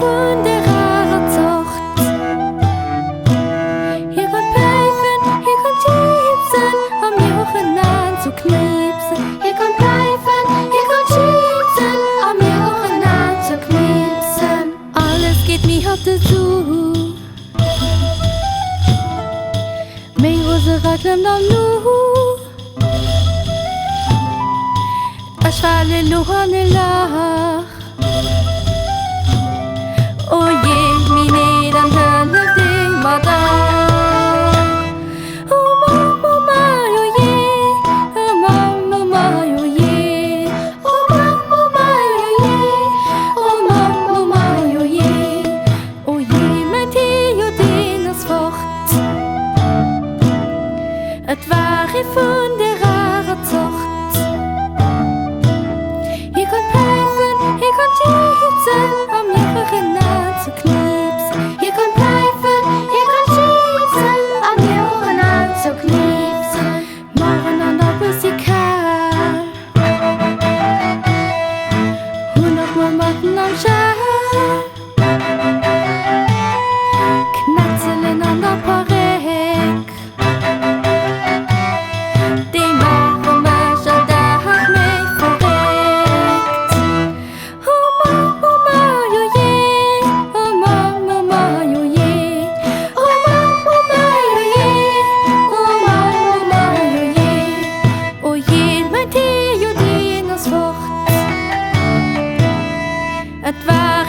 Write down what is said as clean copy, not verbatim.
von der rare Zucht. Hier kommt Pfeifen, hier kommt Schiebsen, am Jochen an zu knipsen. Hier kommt Pfeifen, hier kommt Schiebsen, am Jochen an zu knipsen. Alles geht mir auf der Suche. Mein Rose rattelt am Nu. Ich falle Luhane lach. Oh je, mine dan hölle ding mada. Oh mamma, oh je, oh mamma, oh je, oh mamma, oh je, oh mamma, oh je, oh je, mein Theo dinas fort. Et war ich von der rare Zucht. Hier kommt Pfeifen, hier kommt Schiebsen, am Jochen an zu knipsen. Hier kommt Pfeifen, hier kommt Schiebsen, am Jochen an zu knipsen. Morgen an der Musikal, 100 Monaten am Schal, Knatzeln an der Parek. Et var